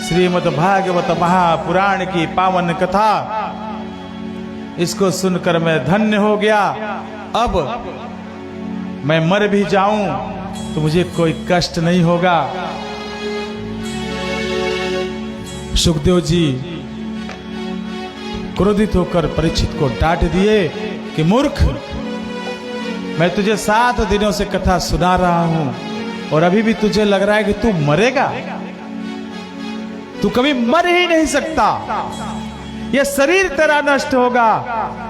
श्रीमद् भागवत महापुराण की पावन कथा, इसको सुनकर मैं धन्य हो गया। अब मैं मर भी जाऊं तो मुझे कोई कष्ट नहीं होगा। सुखदेव जी क्रोधित होकर परीक्षित को डांट दिए कि मूर्ख, मैं तुझे 7 दिनों से कथा सुना रहा हूं और अभी भी तुझे लग रहा है कि तू मरेगा। तू कभी मर ही नहीं सकता। यह शरीर तेरा नष्ट होगा,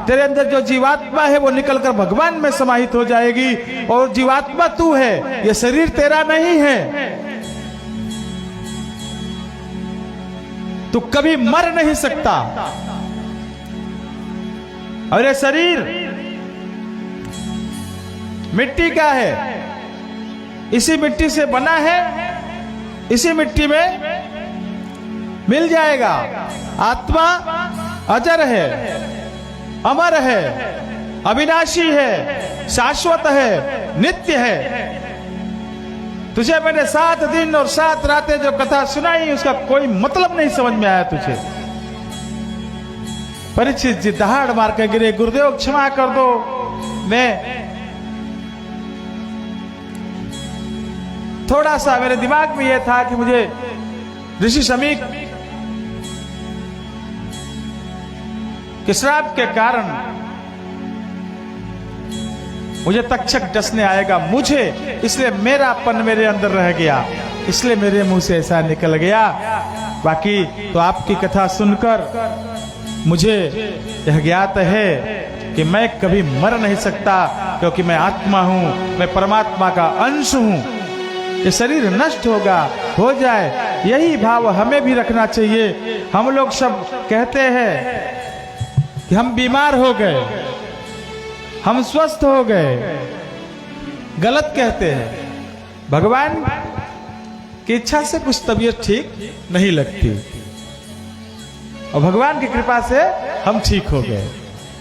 तेरे अंदर जो जीवात्मा है वो निकलकर भगवान में समाहित हो जाएगी और जीवात्मा तू है, यह शरीर तेरा नहीं है। तू कभी मर नहीं सकता। और ये शरीर मिट्टी का है, इसी मिट्टी से बना है, इसी मिट्टी में मिल जाएगा। आत्मा अजर है, अमर है, अविनाशी है, शाश्वत है, नित्य है। तुझे मैंने 7 दिन और 7 रातें जो कथा सुनाई उसका कोई मतलब नहीं समझ में आया तुझे। परीक्षित जी दहाड़ मार के गिरे, गुरुदेव क्षमा कर दो, मैं थोड़ा सा मेरे दिमाग में यह था कि मुझे ऋषि शमीक के श्राप के कारण मुझे तक्षक डसने आएगा मुझे, इसलिए मेरापन मेरे अंदर रह गया, इसलिए मेरे मुंह से ऐसा निकल गया। बाकी तो आपकी कथा सुनकर मुझे यह ज्ञात है कि मैं कभी मर नहीं सकता, क्योंकि मैं आत्मा हूं, मैं परमात्मा का अंश हूं। ये शरीर नष्ट होगा, हो जाए, यही भाव हमें भी रखना चाहिए। हम लोग सब कहते हैं कि हम बीमार हो गए, हम स्वस्थ हो गए, गलत कहते हैं। भगवान की इच्छा से कुछ तबीयत ठीक नहीं लगती और भगवान की कृपा से हम ठीक हो गए।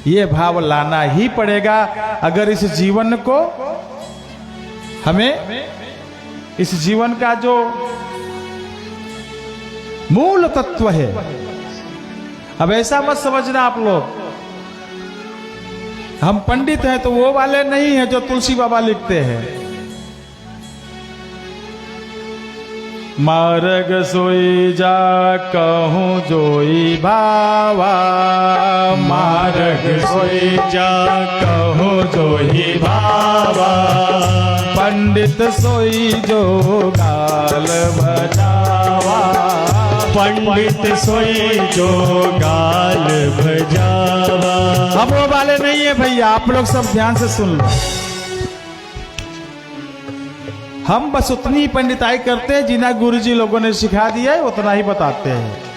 ये भाव लाना ही पड़ेगा अगर इस जीवन को, हमें इस जीवन का जो मूल तत्व है। अब ऐसा मत समझना आप लोग हम पंडित हैं तो वो वाले नहीं है जो तुलसी बाबा लिखते हैं। मार्ग सोई जा कहूँ जोई भावा, मार्ग सोई जा कहूँ जोई भावा, पंडित सोई जो गाल बजावा, पंडित सोई जो गाल बजावा। हम वो वाले नहीं है भैया, आप लोग सब ध्यान से सुन लो। हम बस उतनी ही पंडिताई करते हैं जिन्हें गुरुजी लोगों ने सिखा दिया है उतना ही बताते हैं।